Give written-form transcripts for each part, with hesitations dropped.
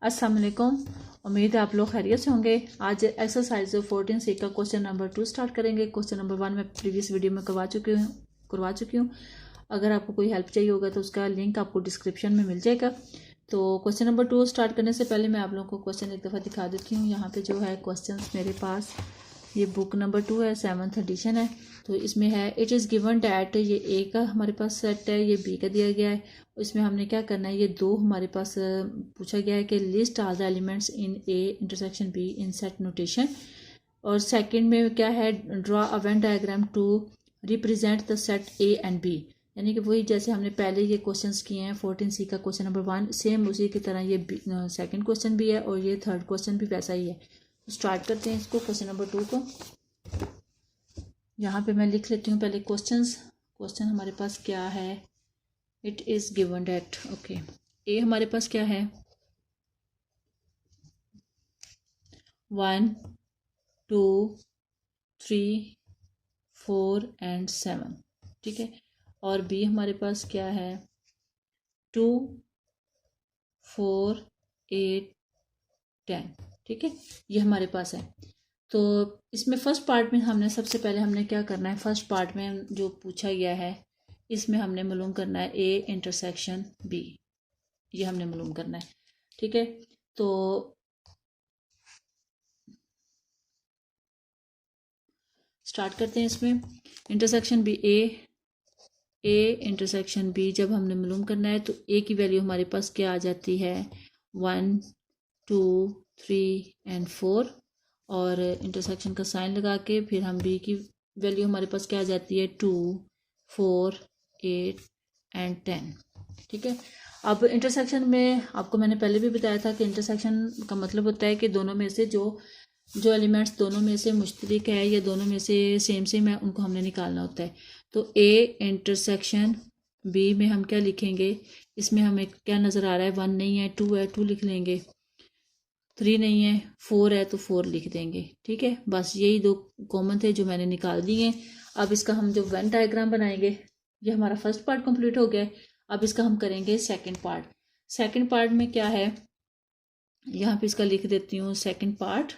अस्सलाम वालेकुम। उम्मीद है आप लोग खैरियत से होंगे। आज एक्सरसाइज 14 सी का क्वेश्चन नंबर 2 स्टार्ट करेंगे। क्वेश्चन नंबर 1 मैं प्रीवियस वीडियो में करवा चुकी हूँ। अगर आपको कोई हेल्प चाहिए होगा तो उसका लिंक आपको डिस्क्रिप्शन में मिल जाएगा। तो क्वेश्चन नंबर 2 स्टार्ट करने से पहले मैं आप लोगों को क्वेश्चन एक दफ़ा दिखा देती हूँ। यहाँ पे जो है क्वेश्चन मेरे पास ये बुक नंबर 2 है, 7th एडिशन है। तो इसमें है इट इज़ गिवन डैट, ये ए का हमारे पास सेट है, ये बी का दिया गया है। इसमें हमने क्या करना है, ये दो हमारे पास पूछा गया है कि list all the elements in A intersection B in set notation. और सेकंड में क्या है, draw a Venn diagram to represent the set A and B. यानी कि वही जैसे हमने पहले ये क्वेश्चंस किए हैं 14 सी का क्वेश्चन नंबर 1, सेम उसी की तरह ये सेकंड क्वेश्चन भी है और ये थर्ड क्वेश्चन भी वैसा ही है। स्टार्ट करते हैं इसको, क्वेश्चन नंबर 2 को। यहाँ पे मैं लिख लेती हूँ पहले क्वेश्चन हमारे पास क्या है। It is given date, okay. ए हमारे पास क्या है, 1 2 3 4 एंड 7, ठीक है। और बी हमारे पास क्या है, 2 4 8 10, ठीक है। ये हमारे पास है। तो इसमें फर्स्ट पार्ट में हमने सबसे पहले हमने क्या करना है, फर्स्ट पार्ट में जो पूछा गया है इसमें हमने मालूम करना है ए इंटरसेक्शन बी, ये हमने मालूम करना है, ठीक है। तो स्टार्ट करते हैं इसमें। Intersection B A intersection B जब हमने मालूम करना है तो ए की वैल्यू हमारे पास क्या आ जाती है, 1 2 3 एंड 4। और इंटरसेक्शन का साइन लगा के फिर हम बी की वैल्यू हमारे पास क्या आ जाती है, 2 4 8 एंड 10, ठीक है। अब इंटरसेक्शन में आपको मैंने पहले भी बताया था कि इंटरसेक्शन का मतलब होता है कि दोनों में से जो एलिमेंट्स दोनों में से मुश्तरक है या दोनों में से सेम है, उनको हमने निकालना होता है। तो ए इंटरसेक्शन बी में हम क्या लिखेंगे, इसमें हमें क्या नज़र आ रहा है, 1 नहीं है, 2 है, 2 लिख लेंगे, 3 नहीं है, 4 है तो 4 लिख देंगे, ठीक है। बस यही दो कॉमन थे जो मैंने निकाल दिए। अब इसका हम जो वेन डायग्राम बनाएंगे, ये हमारा फर्स्ट पार्ट कंप्लीट हो गया है। अब इसका हम करेंगे सेकंड पार्ट। सेकंड पार्ट में क्या है, यहाँ पे इसका लिख देती हूँ second part.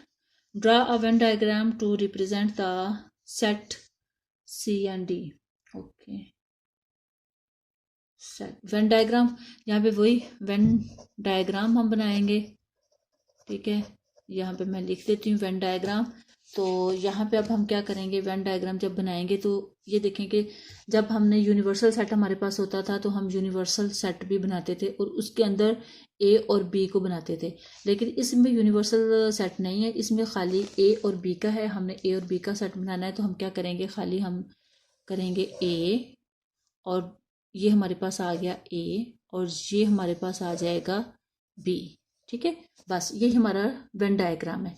Draw a Venn diagram to represent the set C and D, okay. Set Venn diagram, यहाँ पे वही वेन डायग्राम हम बनाएंगे, ठीक है। यहाँ पे मैं लिख देती हूँ वेन डायग्राम। तो यहाँ पे अब हम क्या करेंगे, वेन डायग्राम जब बनाएंगे तो ये देखेंगे, जब हमने यूनिवर्सल सेट हमारे पास होता था तो हम यूनिवर्सल सेट भी बनाते थे और उसके अंदर ए और बी को बनाते थे। लेकिन इसमें यूनिवर्सल सेट नहीं है, इसमें खाली ए और बी का है। हमने ए और बी का सेट बनाना है तो हम क्या करेंगे, खाली हम करेंगे ए और ये हमारे पास आ गया ए और ये हमारे पास आ जाएगा बी, ठीक है। बस यही हमारा वेन डायग्राम है।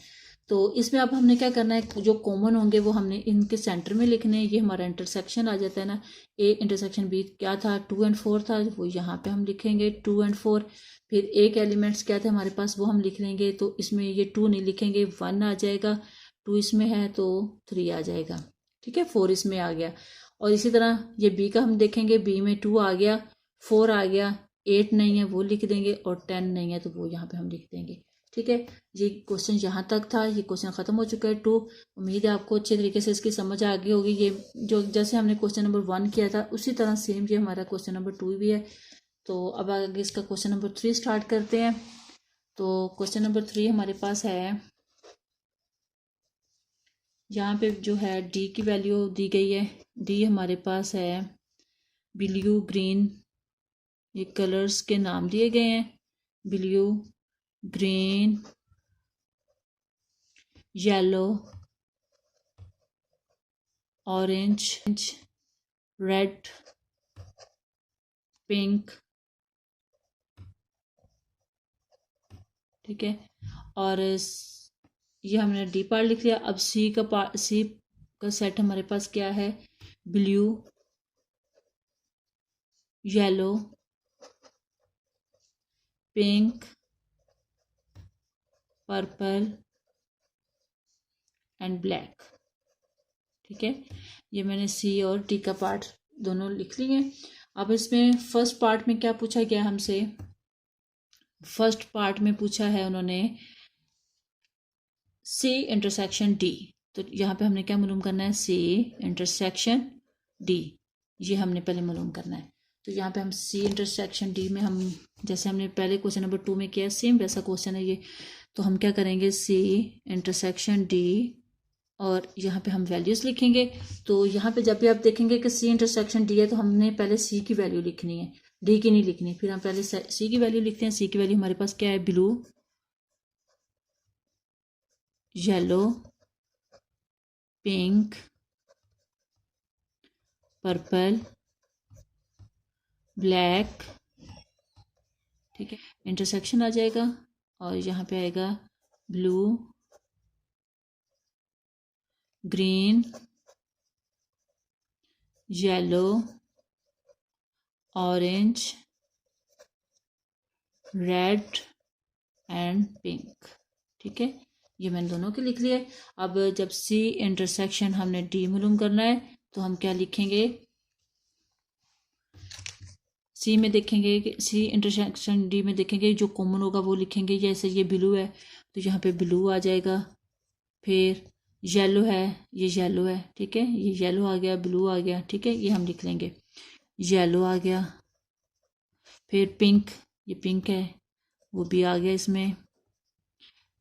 तो इसमें अब हमने क्या करना है, जो कॉमन होंगे वो हमने इनके सेंटर में लिखने हैं। ये हमारा इंटरसेक्शन आ जाता है ना, ए इंटरसेक्शन बी क्या था, 2 एंड 4 था, वो यहाँ पे हम लिखेंगे 2 एंड 4। फिर एक एलिमेंट्स क्या थे हमारे पास, वो हम लिख लेंगे। तो इसमें ये 2 नहीं लिखेंगे, 1 आ जाएगा, 2 इसमें है तो 3 आ जाएगा, ठीक है। 4 इसमें आ गया। और इसी तरह ये बी का हम देखेंगे, बी में 2 आ गया, 4 आ गया, 8 नहीं है वो लिख देंगे और 10 नहीं है तो वो यहाँ पे हम लिख देंगे, ठीक है। ये क्वेश्चन यहाँ तक था, ये क्वेश्चन खत्म हो चुका है 2। उम्मीद है आपको अच्छे तरीके से इसकी समझ आ गई होगी। ये जो जैसे हमने क्वेश्चन नंबर 1 किया था उसी तरह सेम ये हमारा क्वेश्चन नंबर 2 भी है। तो अब आगे इसका क्वेश्चन नंबर 3 स्टार्ट करते हैं। तो क्वेश्चन नंबर 3 हमारे पास है, यहाँ पे जो है डी की वैल्यू दी गई है। डी हमारे पास है ब्लू ग्रीन, ये कलर्स के नाम दिए गए हैं, blue green yellow orange red pink, ठीक है। और ये हमने डी पार्ट लिख लिया। अब सी का सेट हमारे पास क्या है, blue yellow pink purple and black, ठीक है। ये मैंने सी और डी का पार्ट दोनों लिख लिए। अब इसमें फर्स्ट पार्ट में क्या पूछा गया हमसे, फर्स्ट पार्ट में पूछा है उन्होंने सी इंटरसेक्शन डी, तो यहाँ पे हमने क्या मालूम करना है, सी इंटरसेक्शन डी, ये हमने पहले मालूम करना है। तो यहाँ पे हम सी इंटरसेक्शन डी में हम जैसे हमने पहले क्वेश्चन नंबर 2 में किया सेम वैसा क्वेश्चन है ये। तो हम क्या करेंगे, सी इंटरसेक्शन डी और यहाँ पे हम वैल्यूज़ लिखेंगे। तो यहाँ पे जब भी आप देखेंगे कि सी इंटरसेक्शन डी है तो हमने पहले सी की वैल्यू लिखनी है, डी की नहीं लिखनी। फिर हम पहले सी की वैल्यू लिखते हैं। सी की वैल्यू हमारे पास क्या है, blue, yellow, pink, purple, black, ठीक है। इंटरसेक्शन आ जाएगा और यहाँ पे आएगा blue, green, yellow, orange, red and pink, ठीक है। ये मैंने दोनों के लिख लिए। अब जब सी इंटरसेक्शन हमने डी मालूम करना है तो हम क्या लिखेंगे, सी में देखेंगे कि सी इंटरसेक्शन डी में देखेंगे जो कॉमन होगा वो लिखेंगे। जैसे ये ब्लू है तो यहाँ पे ब्लू आ जाएगा। फिर येलो है, ये येलो है, ठीक है, ये येलो आ गया, ब्लू आ गया, ठीक है, ये हम लिख लेंगे, येलो आ गया। फिर पिंक, ये पिंक है, वो भी आ गया इसमें।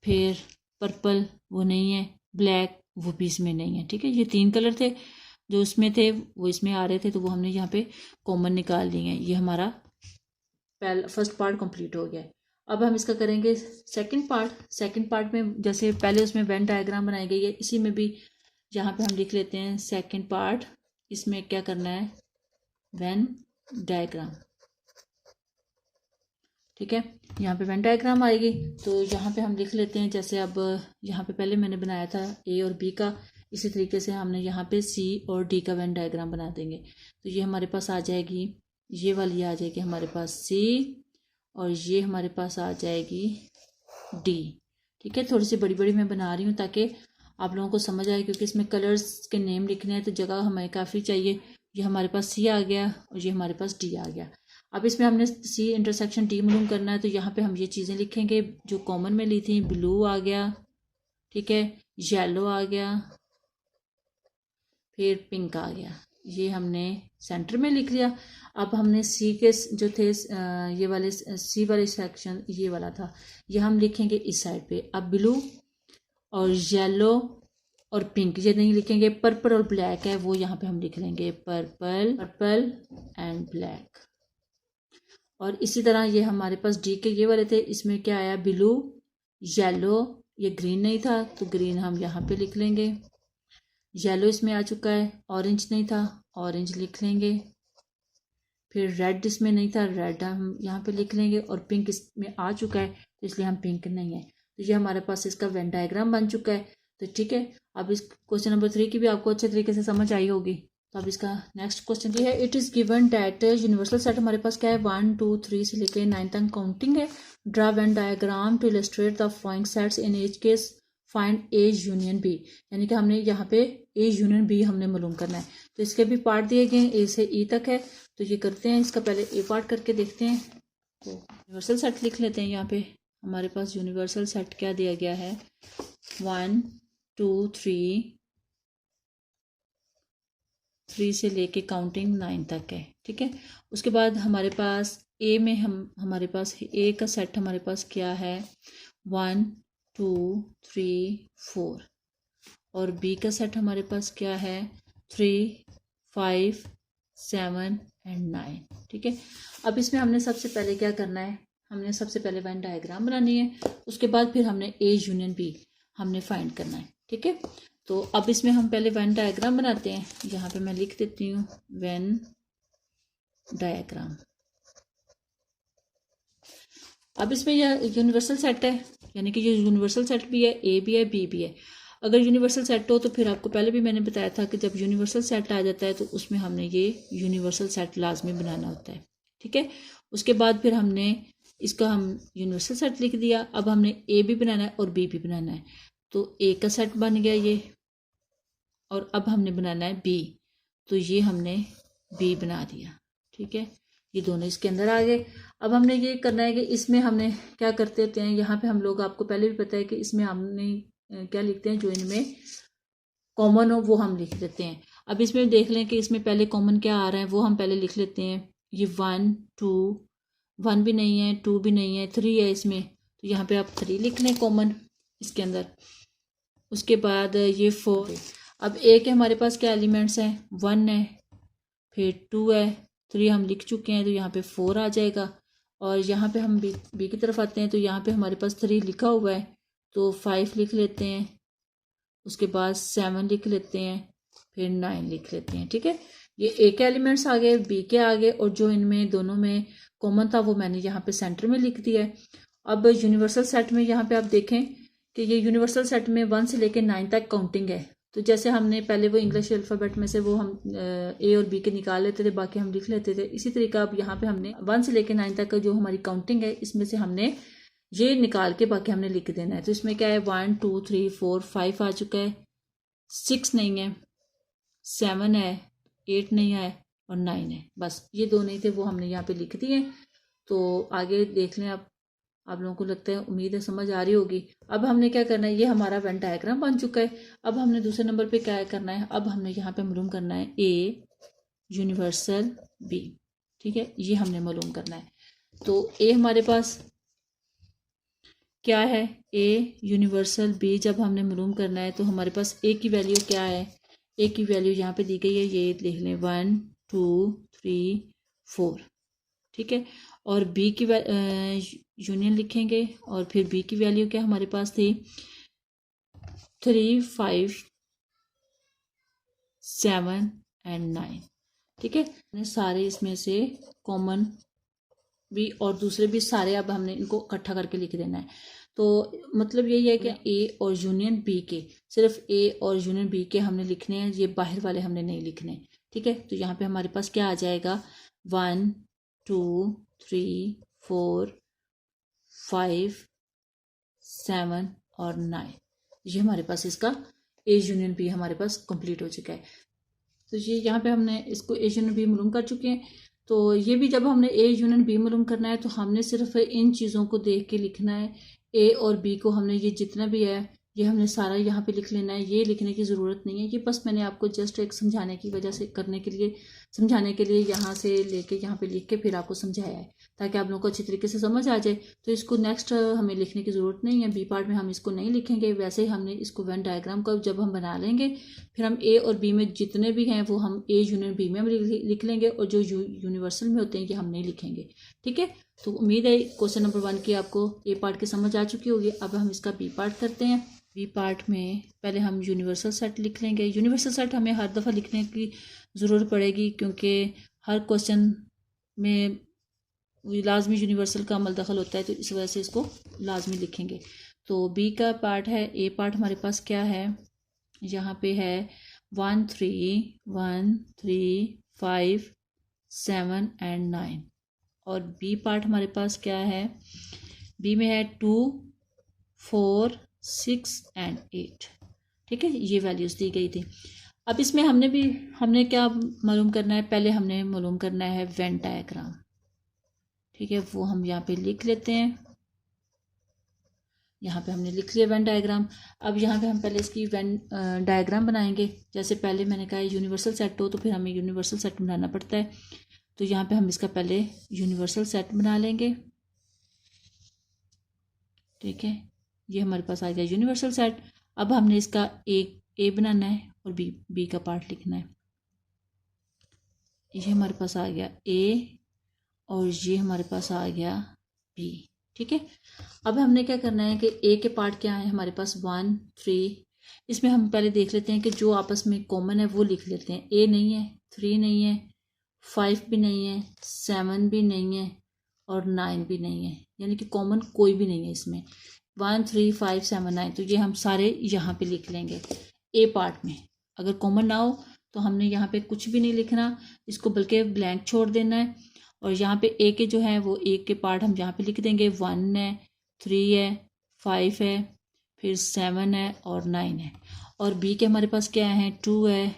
फिर पर्पल, वो नहीं है। ब्लैक, वो भी इसमें नहीं है, ठीक है। ये 3 कलर थे जो इसमें थे वो इसमें आ रहे थे, तो वो हमने यहाँ पे कॉमन निकाल लिए हैं। ये हमारा फर्स्ट पार्ट कंप्लीट हो गया है। अब हम इसका करेंगे सेकंड पार्ट। सेकंड पार्ट में जैसे पहले उसमें वेन डायग्राम बनाई गई है, इसी में भी यहाँ पे हम लिख लेते हैं सेकंड पार्ट। इसमें क्या करना है, वेन डायग्राम, ठीक है। यहाँ पे वेन डायग्राम आएगी तो यहाँ पे हम लिख लेते हैं। जैसे अब यहाँ पे पहले मैंने बनाया था ए और बी का, इसी तरीके से हमने यहाँ पे सी और डी का वेन डायग्राम बना देंगे। तो ये हमारे पास आ जाएगी, ये वाली आ जाएगी हमारे पास सी और ये हमारे पास आ जाएगी डी, ठीक है। थोड़ी सी बड़ी बड़ी मैं बना रही हूँ ताकि आप लोगों को समझ आए, क्योंकि इसमें कलर्स के नेम लिखने हैं तो जगह हमें काफ़ी चाहिए। ये हमारे पास सी आ गया और ये हमारे पास डी आ गया। अब इसमें हमने सी इंटरसेक्शन डी मालूम करना है, तो यहाँ पे हम ये चीज़ें लिखेंगे जो कॉमन में ली थी। ब्लू आ गया, ठीक है, येलो आ गया, फिर पिंक आ गया, ये हमने सेंटर में लिख लिया। अब हमने सी के जो थे ये वाले सी वाले सेक्शन, ये वाला था, ये हम लिखेंगे इस साइड पे। अब ब्लू और येलो और पिंक ये नहीं लिखेंगे। पर्पल और ब्लैक है वो यहाँ पे हम लिख लेंगे, पर्पल एंड ब्लैक। और इसी तरह ये हमारे पास डी के ये वाले थे, इसमें क्या आया, ब्लू, येलो, ये ग्रीन नहीं था तो ग्रीन हम यहाँ पे लिख लेंगे। येलो इसमें आ चुका है, ऑरेंज नहीं था, ऑरेंज लिख लेंगे। फिर रेड इसमें नहीं था, रेड हम यहाँ पे लिख लेंगे। और पिंक इसमें आ चुका है तो इसलिए हम पिंक नहीं है। तो ये हमारे पास इसका वेन डायग्राम बन चुका है। तो ठीक है, अब इस क्वेश्चन नंबर 3 की भी आपको अच्छे तरीके से समझ आई होगी। तो अब इसका नेक्स्ट क्वेश्चन ये है, it is given that universal set हमारे पास क्या है, 1 2 3 से लेकर 9 तक काउंटिंग है। Draw Venn diagram to illustrate the following sets in each case find A union B, यानी कि हमने यहाँ पे ए यूनियन बी हमने मालूम करना है। तो इसके भी पार्ट दिए गए हैं, ए से ई तक है। तो ये करते हैं, इसका पहले ए पार्ट करके देखते हैं। तो यूनिवर्सल सेट लिख लेते हैं। यहाँ पे हमारे पास यूनिवर्सल सेट क्या दिया गया है, 1 2 3 से लेके काउंटिंग 9 तक है, ठीक है। उसके बाद हमारे पास ए में हमारे पास ए का सेट हमारे पास क्या है, 1 2 3 4। और बी का सेट हमारे पास क्या है, 3 5 7 एंड 9, ठीक है। अब इसमें हमने सबसे पहले क्या करना है, हमने सबसे पहले वेन डायग्राम बनानी है। उसके बाद फिर हमने ए यूनियन बी हमने फाइंड करना है, ठीक है। तो अब इसमें हम पहले वेन डायग्राम बनाते हैं। यहाँ पे मैं लिख देती हूँ वेन डायग्राम। अब इसमें यह यूनिवर्सल सेट है, यानी कि ये यूनिवर्सल सेट भी है, ए भी है, बी भी है। अगर यूनिवर्सल सेट हो तो फिर आपको पहले भी मैंने बताया था कि जब यूनिवर्सल सेट आ जाता है तो उसमें हमने ये यूनिवर्सल सेट लाजमी बनाना होता है, ठीक है। उसके बाद फिर हमने इसका हम यूनिवर्सल सेट लिख दिया। अब हमने ए भी बनाना है और बी भी बनाना है। तो ए का सेट बन गया ये, और अब हमने बनाना है बी, तो ये हमने बी बना दिया, ठीक है। ये दोनों इसके अंदर आ गए। अब हमने ये करना है कि इसमें हमने क्या करते होते हैं, यहाँ पे हम लोग, आपको पहले भी पता है कि इसमें हमने क्या लिखते हैं, जो इनमें कॉमन हो वो हम लिख देते हैं। अब इसमें देख लें कि इसमें पहले कॉमन क्या आ रहा है, वो हम पहले लिख लेते हैं। ये 1 2, 1 भी नहीं है, 2 भी नहीं है, 3 है इसमें, तो यहाँ पे आप 3 लिख लें कॉमन इसके अंदर। उसके बाद ये 4। अब ए के हमारे पास क्या एलिमेंट्स हैं, 1 है, फिर 2 है, 3 हम लिख चुके हैं, तो यहाँ पे 4 आ जाएगा। और यहाँ पे हम बी की तरफ आते हैं, तो यहाँ पे हमारे पास 3 लिखा हुआ है, तो 5 लिख लेते हैं। उसके बाद 7 लिख लेते हैं, फिर 9 लिख लेते हैं। ठीक है, ये ए के एलिमेंट्स आ गए, बी के आ गए, और जो इनमें दोनों में कॉमन था वो मैंने यहाँ पे सेंटर में लिख दिया है। अब यूनिवर्सल सेट में यहाँ पे आप देखें कि ये यूनिवर्सल सेट में 1 से लेकर 9 तक काउंटिंग है। तो जैसे हमने पहले वो इंग्लिश अल्फ़ाबेट में से वो हम ए और बी के निकाल लेते थे, बाकी हम लिख लेते थे, इसी तरीका अब यहाँ पे हमने 1 से लेकर 9 तक का जो हमारी काउंटिंग है, इसमें से हमने ये निकाल के बाकी हमने लिख देना है। तो इसमें क्या है, 1 2 3 4 5 आ चुका है, 6 नहीं है, 7 है, 8 नहीं है, और 9 है। बस ये दो नहीं थे, वो हमने यहाँ पे लिख दिए। तो आगे देख लें आप लोगों को लगता है, उम्मीद है समझ आ रही होगी। अब हमने क्या करना है, ये हमारा वेन डायग्राम बन चुका है। अब हमने दूसरे नंबर पे क्या करना है, अब हमने यहाँ पे मालूम करना है ए यूनिवर्सल बी। ठीक है, ये हमने मालूम करना है। तो ए हमारे पास क्या है, ए यूनिवर्सल बी जब हमने मालूम करना है, तो हमारे पास ए की वैल्यू क्या है, ए की वैल्यू यहाँ पे दी गई है, ये लिख लें 1 2 3 4। ठीक है, और बी की यूनियन लिखेंगे, और फिर बी की वैल्यू क्या हमारे पास थी, 3 5 7 एंड 9। ठीक है, सारे इसमें से कॉमन भी और दूसरे भी सारे अब हमने इनको इकट्ठा करके लिख देना है। तो मतलब यही है कि ए और यूनियन बी के, सिर्फ ए और यूनियन बी के हमने लिखने हैं, ये बाहर वाले हमने नहीं लिखने। ठीक है, तो यहाँ पे हमारे पास क्या आ जाएगा, 1 2 3 4 5 7 और 9। ये हमारे पास इसका ए यूनियन बी हमारे पास कंप्लीट हो चुका है। तो ये यहाँ पे हमने इसको ए यूनियन बी मालूम कर चुके हैं। तो ये भी जब हमने ए यूनियन बी मालूम करना है, तो हमने सिर्फ इन चीज़ों को देख के लिखना है। ए और बी को हमने ये जितना भी है ये हमने सारा यहाँ पे लिख लेना है, ये लिखने की ज़रूरत नहीं है। ये बस मैंने आपको जस्ट एक समझाने की वजह से, करने के लिए, समझाने के लिए यहाँ से लेके यहाँ पे लिख के फिर आपको समझाया है, ताकि आप लोगों को अच्छी तरीके से समझ आ जाए। तो इसको नेक्स्ट हमें लिखने की ज़रूरत नहीं है, बी पार्ट में हम इसको नहीं लिखेंगे। वैसे ही हमने इसको वेन डायग्राम को जब हम बना लेंगे, फिर हम ए और बी में जितने भी हैं वो हम ए यूनियन बी में लिख लेंगे, और जो यूनिवर्सल में होते हैं ये हम नहीं लिखेंगे। ठीक है, तो उम्मीद है क्वेश्चन नंबर 1 की आपको ए पार्ट की समझ आ चुकी होगी। अब हम इसका बी पार्ट करते हैं। बी पार्ट में पहले हम यूनिवर्सल सेट लिख लेंगे। यूनिवर्सल सेट हमें हर दफ़ा लिखने की ज़रूरत पड़ेगी, क्योंकि हर क्वेश्चन में लाजमी यूनिवर्सल का अमल दखल होता है, तो इस वजह से इसको लाजमी लिखेंगे। तो बी का पार्ट है, ए पार्ट हमारे पास क्या है, यहाँ पे है 1 3 1 3 5 7 एंड 9। और बी पार्ट हमारे पास क्या है, बी में है 2 4 6 एंड 8। ठीक है, ये वैल्यूज़ दी गई थी। अब इसमें हमने क्या मालूम करना है, पहले हमने मालूम करना है वेन डायग्राम। ठीक है, वो हम यहाँ पे लिख लेते हैं। यहाँ पे हमने लिख लिया वेन डायग्राम। अब यहाँ पे हम पहले इसकी वेन डायग्राम बनाएंगे। जैसे पहले मैंने कहा यूनिवर्सल सेट हो, तो फिर हमें यूनिवर्सल सेट बनाना पड़ता है। तो यहाँ पे हम इसका पहले यूनिवर्सल सेट बना लेंगे। ठीक है, ये हमारे पास आ गया यूनिवर्सल सेट। अब हमने इसका ए बनाना है और बी का पार्ट लिखना है। ये हमारे पास आ गया ए, और ये हमारे पास आ गया बी। ठीक है, अब हमने क्या करना है कि ए के पार्ट क्या है हमारे पास, 1 3। इसमें हम पहले देख लेते हैं कि जो आपस में कॉमन है वो लिख लेते हैं। ए नहीं है, 3 नहीं है, 5 भी नहीं है, 7 भी नहीं है, और 9 भी नहीं है, यानी कि कॉमन कोई भी नहीं है इसमें। 1 3 5 7 9, तो ये हम सारे यहाँ पे लिख लेंगे ए पार्ट में। अगर कॉमन ना हो तो हमने यहाँ पे कुछ भी नहीं लिखना, इसको बल्कि ब्लैंक छोड़ देना है। और यहाँ पे ए के जो है वो ए के पार्ट हम यहाँ पे लिख देंगे। 1 है, 3 है, 5 है, फिर 7 है और 9 है। और बी के हमारे पास क्या है, 2 है,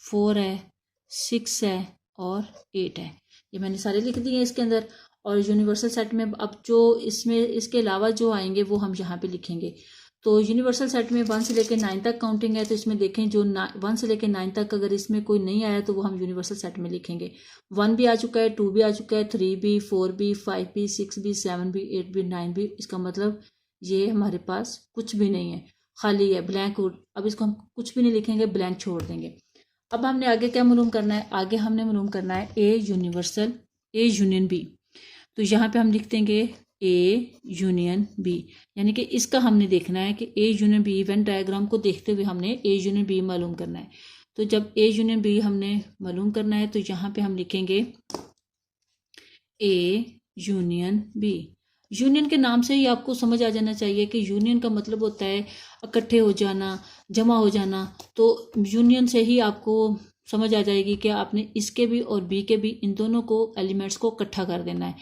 4 है, 6 है और 8 है। ये मैंने सारे लिख दिए इसके अंदर। और यूनिवर्सल सेट में अब जो इसमें इसके अलावा जो आएंगे वो हम यहाँ पे लिखेंगे। तो यूनिवर्सल सेट में 1 से लेकर 9 तक काउंटिंग है, तो इसमें देखें जो 1 से लेकर 9 तक अगर इसमें कोई नहीं आया तो वो हम यूनिवर्सल सेट में लिखेंगे। 1 भी आ चुका है, 2 भी आ चुका है, 3 भी, 4 भी, 5 भी, 6 भी, 7 भी, 8 भी, 9 भी। इसका मतलब ये हमारे पास कुछ भी नहीं है, खाली है, ब्लैंक। अब इसको हम कुछ भी नहीं लिखेंगे, ब्लैंक छोड़ देंगे। अब हमने आगे क्या मालूम करना है? आगे हमने मालूम करना है A universal, A union B. तो यहाँ पे हम लिख देंगे ए यूनियन बी, यानी कि इसका हमने देखना है कि A union B event diagram को देखते हुए हमने ए यूनियन बी मालूम करना है। तो जब ए यूनियन बी हमने मालूम करना है तो यहाँ पे हम लिखेंगे ए यूनियन बी। यूनियन के नाम से ही आपको समझ आ जाना चाहिए कि यूनियन का मतलब होता है इकट्ठे हो जाना, जमा हो जाना। तो यूनियन से ही आपको समझ आ जाएगी कि आपने इसके भी और बी के भी, इन दोनों को एलिमेंट्स को इकट्ठा कर देना है।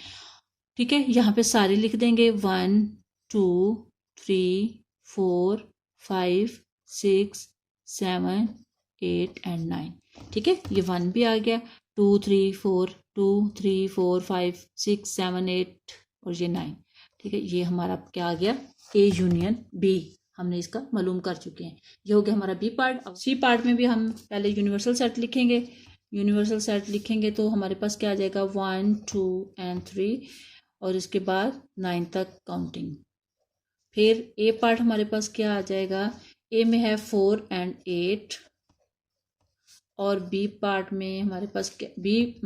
ठीक है, यहाँ पे सारे लिख देंगे 1 2 3 4 5 6 7 8 एंड 9। ठीक है, ये 1 भी आ गया, 2 3 4 2 3 4 5 6 7 8 और ये 9। ठीक है, ये हमारा क्या आ गया? A union B. हमने इसका मालूम कर चुके हैं। ये हो गया हमारा बी पार्ट। अब सी पार्ट में भी हम पहले यूनिवर्सल सेट लिखेंगे। यूनिवर्सल सेट लिखेंगे तो हमारे पास क्या आ जाएगा? 1 2 एंड 3 और इसके बाद 9 तक काउंटिंग। फिर ए पार्ट हमारे पास क्या आ जाएगा? ए में है 4 एंड 8 और बी पार्ट में हमारे पास बी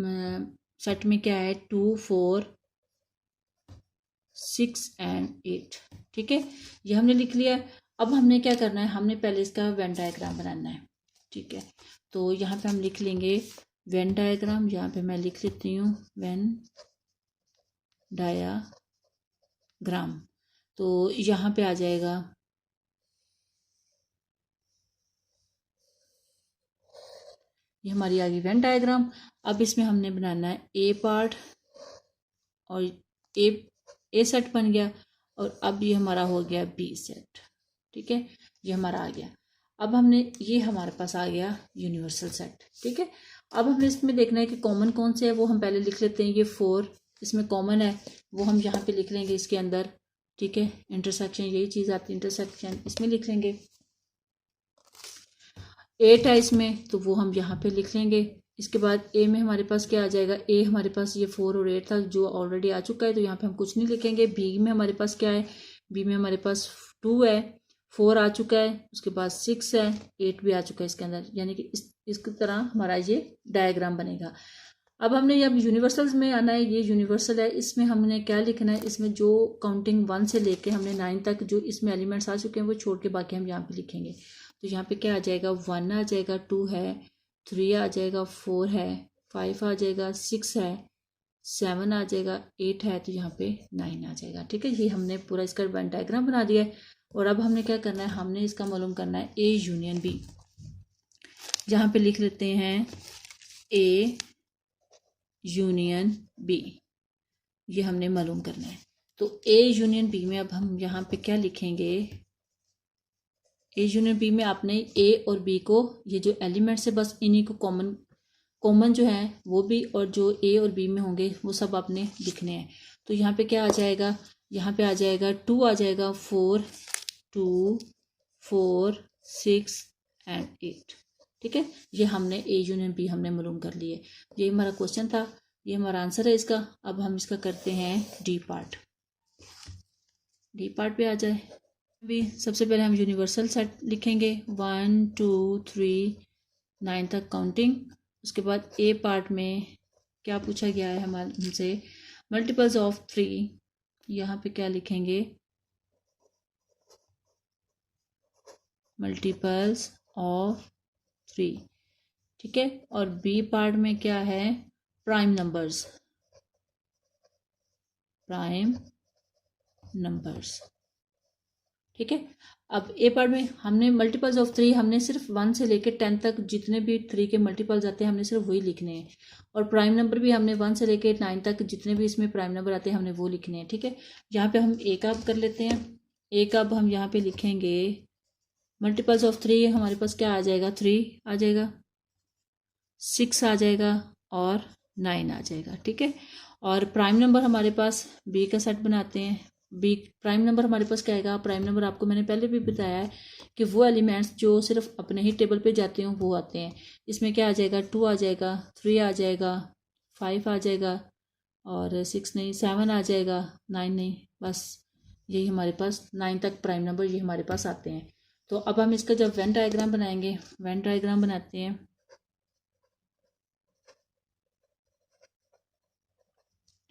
सेट में क्या है? 2 4 6 एंड 8। ठीक है, ये हमने लिख लिया। अब हमने क्या करना है? हमने पहले इसका वेन डायग्राम बनाना है। ठीक है, तो यहाँ पे हम लिख लेंगे वेन डायग्राम। यहाँ पे मैं लिख लेती हूँ वेन डायग्राम। तो यहाँ पे आ जाएगा ये हमारी आ गई वेन डायग्राम। अब इसमें हमने बनाना है ए पार्ट और ए सेट बन गया और अब ये हमारा हो गया बी सेट। ठीक है, ये हमारा आ गया। अब हमने ये हमारे पास आ गया यूनिवर्सल सेट। ठीक है, अब हमने इसमें देखना है कि कॉमन कौन से है, वो हम पहले लिख लेते हैं। ये 4 इसमें कॉमन है, वो हम यहाँ पे लिख लेंगे इसके अंदर। ठीक है, इंटरसेक्शन यही चीज़ आती है, इंटरसेक्शन इसमें लिख लेंगे। 8 है इसमें, तो वो हम यहाँ पे लिख लेंगे। इसके बाद ए में हमारे पास क्या आ जाएगा? ए हमारे पास ये 4 और 8 था जो ऑलरेडी आ चुका है, तो यहाँ पे हम कुछ नहीं लिखेंगे। बी में हमारे पास क्या है? बी में हमारे पास 2 है, 4 आ चुका है, उसके बाद 6 है, 8 भी आ चुका है इसके अंदर। यानी कि इसकी तरह हमारा ये डायग्राम बनेगा। अब हमने अब यूनिवर्सल्स में आना है। ये यूनिवर्सल है, इसमें हमने क्या लिखना है? इसमें जो काउंटिंग 1 से लेके हमने 9 तक जो इसमें एलिमेंट्स आ चुके हैं वो छोड़ के बाकी हम यहाँ पे लिखेंगे। तो यहाँ पे क्या आ जाएगा? 1 आ जाएगा, 2 है, 3 आ जाएगा, 4 है, 5 आ जाएगा, 6 है, 7 आ जाएगा, 8 है, तो यहाँ पे 9 आ जाएगा। ठीक है, ये हमने पूरा इसका वेन डायग्राम बना दिया है। और अब हमने क्या करना है? हमने इसका मालूम करना है ए यूनियन बी। जहाँ पे लिख लेते हैं ए यूनियन बी, ये हमने मालूम करना है। तो ए यूनियन बी में अब हम यहाँ पे क्या लिखेंगे? ए यूनियन बी में आपने ए और बी को, ये जो एलिमेंट्स है बस इन्हीं को कॉमन जो है वो भी, और जो ए और बी में होंगे वो सब आपने लिखने हैं। तो यहाँ पे क्या आ जाएगा? यहाँ पे आ जाएगा 2 आ जाएगा, 4 2 4 6 एंड 8। ठीक है, ये हमने ए यूनियन बी हमने मालूम कर लिए। ये हमारा क्वेश्चन था, ये हमारा आंसर है इसका। अब हम इसका करते हैं डी पार्ट। डी पार्ट पे आ जाए भी सबसे पहले हम यूनिवर्सल सेट लिखेंगे 1 2 3 9 तक काउंटिंग। उसके बाद ए पार्ट में क्या पूछा गया है हमसे? Multiples of 3। यहाँ पे क्या लिखेंगे? Multiples of 3। ठीक है, और बी पार्ट में क्या है? Prime numbers, prime numbers. ठीक है, अब ए पार्ट में हमने मल्टीपल्स ऑफ 3 हमने सिर्फ 1 से लेकर 10 तक जितने भी 3 के मल्टीपल्स आते हैं हमने सिर्फ वही लिखने हैं। और प्राइम नंबर भी हमने 1 से लेकर 9 तक जितने भी इसमें प्राइम नंबर आते हैं हमने वो लिखने हैं। ठीक है, यहाँ पे हम एक अब कर लेते हैं। एक अब हम यहाँ पे लिखेंगे मल्टीपल्स ऑफ 3। हमारे पास क्या आ जाएगा? 3 आ जाएगा, 6 आ जाएगा और 9 आ जाएगा। ठीक है, और प्राइम नंबर हमारे पास बी का सेट बनाते हैं। बी प्राइम नंबर हमारे पास क्या आएगा? प्राइम नंबर आपको मैंने पहले भी बताया है कि वो एलिमेंट्स जो सिर्फ अपने ही टेबल पे जाते हैं वो आते हैं। इसमें क्या आ जाएगा? 2 आ जाएगा, 3 आ जाएगा, 5 आ जाएगा, और 6 नहीं, 7 आ जाएगा, 9 नहीं, बस यही हमारे पास 9 तक प्राइम नंबर ये हमारे पास आते हैं। तो अब हम इसका जब वेन डायग्राम बनाएंगे, वेन डायग्राम बनाते हैं।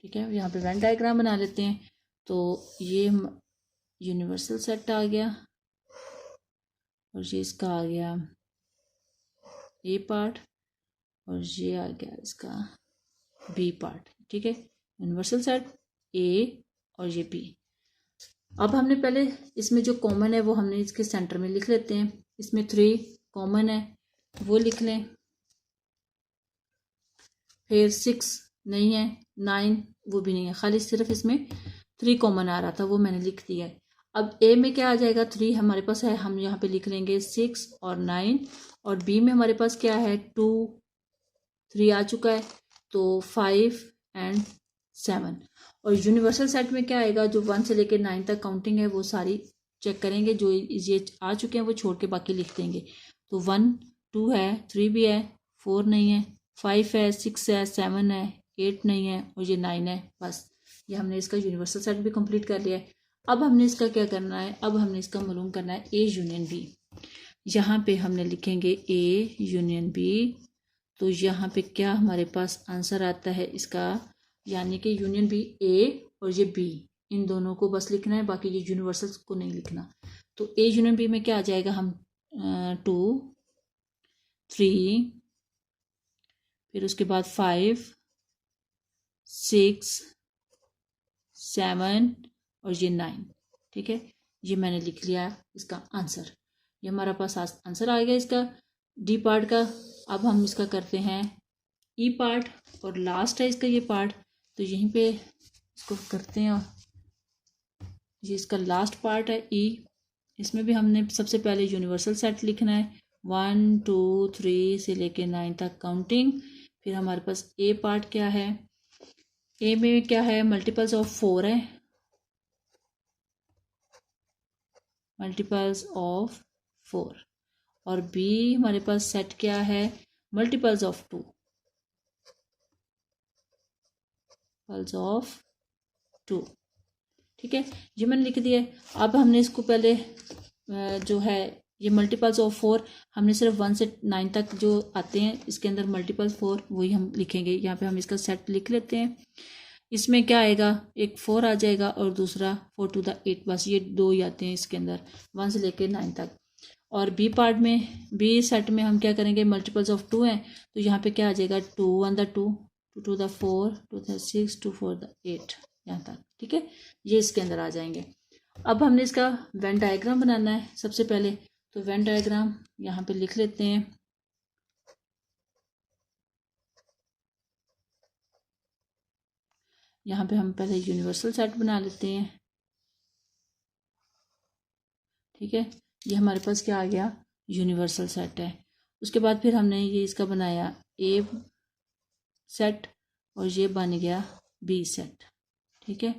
ठीक है, यहाँ पे वेन डायग्राम बना लेते हैं। तो ये यूनिवर्सल सेट आ गया, और ये इसका आ गया ए पार्ट, और ये आ गया इसका बी पार्ट। ठीक है, यूनिवर्सल सेट ए और ये बी। अब हमने पहले इसमें जो कॉमन है वो हमने इसके सेंटर में लिख लेते हैं। इसमें 3 कॉमन है वो लिख लें, फिर 6 नहीं है, 9 वो भी नहीं है, खाली सिर्फ इसमें 3 कॉमन आ रहा था वो मैंने लिख दिया है। अब ए में क्या आ जाएगा? 3 हमारे पास है, हम यहाँ पे लिख लेंगे 6 और 9, और बी में हमारे पास क्या है? 2, 3 आ चुका है, तो 5 एंड 7। और यूनिवर्सल सेट में क्या आएगा? जो 1 से लेकर 9 तक काउंटिंग है वो सारी चेक करेंगे, जो ये आ चुके हैं वो छोड़ के बाकी लिख देंगे। तो 1, 2 है, 3 भी है, 4 नहीं है, 5 है, 6 है, 7 है, 8 नहीं है, और ये 9 है। बस ये हमने इसका यूनिवर्सल सेट भी कंप्लीट कर लिया है। अब हमने इसका क्या करना है? अब हमने इसका मालूम करना है ए यूनियन बी। यहाँ पे हमने लिखेंगे ए यूनियन बी। तो यहाँ पे क्या हमारे पास आंसर आता है इसका? यानी कि यूनियन बी ए और ये बी, इन दोनों को बस लिखना है, बाकी ये यूनिवर्सल्स को नहीं लिखना। तो ए यूनियन बी में क्या आ जाएगा? हम 2, 3, फिर उसके बाद 5, 6, 7 और ये 9। ठीक है, ये मैंने लिख लिया इसका आंसर। ये हमारा पास आंसर आ गया इसका डी पार्ट का। अब हम इसका करते हैं ई पार्ट, और लास्ट है इसका ये पार्ट, तो यहीं पे इसको करते हैं। ये इसका लास्ट पार्ट है ई। इसमें भी हमने सबसे पहले यूनिवर्सल सेट लिखना है, 1, 2, 3 से लेके 9 तक काउंटिंग। फिर हमारे पास ए पार्ट क्या है? ए में क्या है? मल्टीपल्स ऑफ 4 है, मल्टीपल्स ऑफ 4। और बी हमारे पास सेट क्या है? Multiples of 2, multiples of 2। ठीक है, ये मैंने लिख दिया है। अब हमने इसको पहले जो है ये मल्टीपल्स ऑफ 4, हमने सिर्फ 1 से 9 तक जो आते हैं इसके अंदर मल्टीपल्स 4 वही हम लिखेंगे। यहाँ पे हम इसका सेट लिख लेते हैं। इसमें क्या आएगा? एक 4 आ जाएगा और दूसरा 4 to the 8, बस ये 2 ही आते हैं इसके अंदर 1 से लेकर 9 तक। और बी पार्ट में, बी सेट में हम क्या करेंगे? मल्टीपल्स ऑफ 2 हैं, तो यहाँ पे क्या आ जाएगा? 2 1 the 2, 2 to the 4, 2 to the 6, 2 4 the 8, यहाँ तक। ठीक है, ये इसके अंदर आ जाएंगे। अब हमने इसका वेन डायग्राम बनाना है सबसे पहले। तो वेन डायग्राम यहाँ पे लिख लेते हैं। यहाँ पे हम पहले यूनिवर्सल सेट बना लेते हैं। ठीक है, ये हमारे पास क्या आ गया? यूनिवर्सल सेट है। उसके बाद फिर हमने ये इसका बनाया ए सेट, और ये बन गया बी सेट। ठीक है,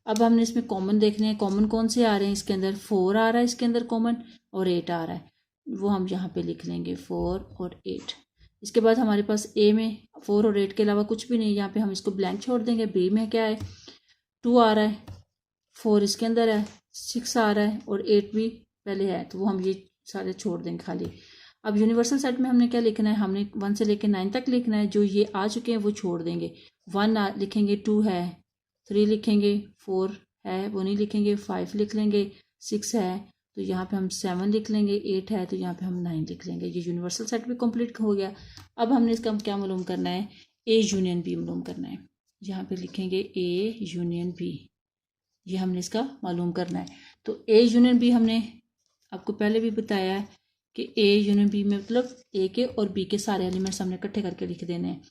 अब हमने इसमें कॉमन देखने हैं, कॉमन कौन से आ रहे हैं इसके अंदर? 4 आ रहा है इसके अंदर कॉमन, और 8 आ रहा है, वो हम यहाँ पे लिख लेंगे 4 और 8। इसके बाद हमारे पास ए में 4 और 8 के अलावा कुछ भी नहीं, यहाँ पे हम इसको ब्लैंक छोड़ देंगे। बी में क्या है? 2 आ रहा है, 4 इसके अंदर है, 6 आ रहा है, और 8 भी पहले है, तो वो हम ये सारे छोड़ देंगे खाली। अब यूनिवर्सल सेट में हमने क्या लिखना है? हमने 1 से लेकर 9 तक लिखना है, जो ये आ चुके हैं वो छोड़ देंगे। 1 लिखेंगे, 2 है, 3 लिखेंगे, 4 है वो नहीं लिखेंगे, 5 लिख लेंगे, 6 है तो यहाँ पे हम 7 लिख लेंगे, 8 है तो यहाँ पे हम 9 लिख लेंगे। ये यूनिवर्सल सेट भी कंप्लीट हो गया। अब हमने इसका क्या मालूम करना है? ए यूनियन बी मालूम करना है। यहाँ पे लिखेंगे ए यूनियन बी, ये हमने इसका मालूम करना है। तो ए यूनियन बी हमने आपको पहले भी बताया है कि ए यूनियन बी में मतलब ए के और बी के सारे एलिमेंट्स हमने इकट्ठे करके लिख देने हैं।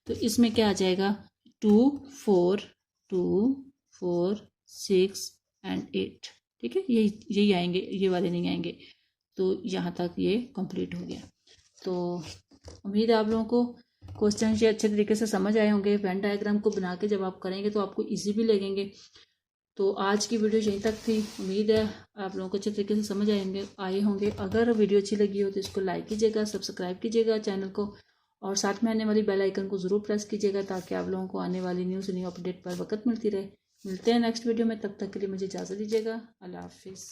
तो इसमें क्या आ जाएगा? 2 4 2 4 6 एंड 8। ठीक है, यही आएंगे, ये वाले नहीं आएंगे। तो यहाँ तक ये कंप्लीट हो गया। तो उम्मीद है आप लोगों को क्वेश्चन ये अच्छे तरीके से समझ आए होंगे। वेन डायग्राम को बना के जब आप करेंगे तो आपको ईजी भी लगेंगे। तो आज की वीडियो यहीं तक थी। उम्मीद है आप लोगों को अच्छे तरीके से समझ आए होंगे। अगर वीडियो अच्छी लगी हो तो इसको लाइक कीजिएगा, सब्सक्राइब कीजिएगा चैनल को, और साथ में आने वाली बेल आइकन को ज़रूर प्रेस कीजिएगा ताकि आप लोगों को आने वाली न्यूज़ न्यू अपडेट पर वक्त मिलती रहे। मिलते हैं नेक्स्ट वीडियो में, तब तक के लिए मुझे इजाज़त दीजिएगा। अल्लाह हाफिज़।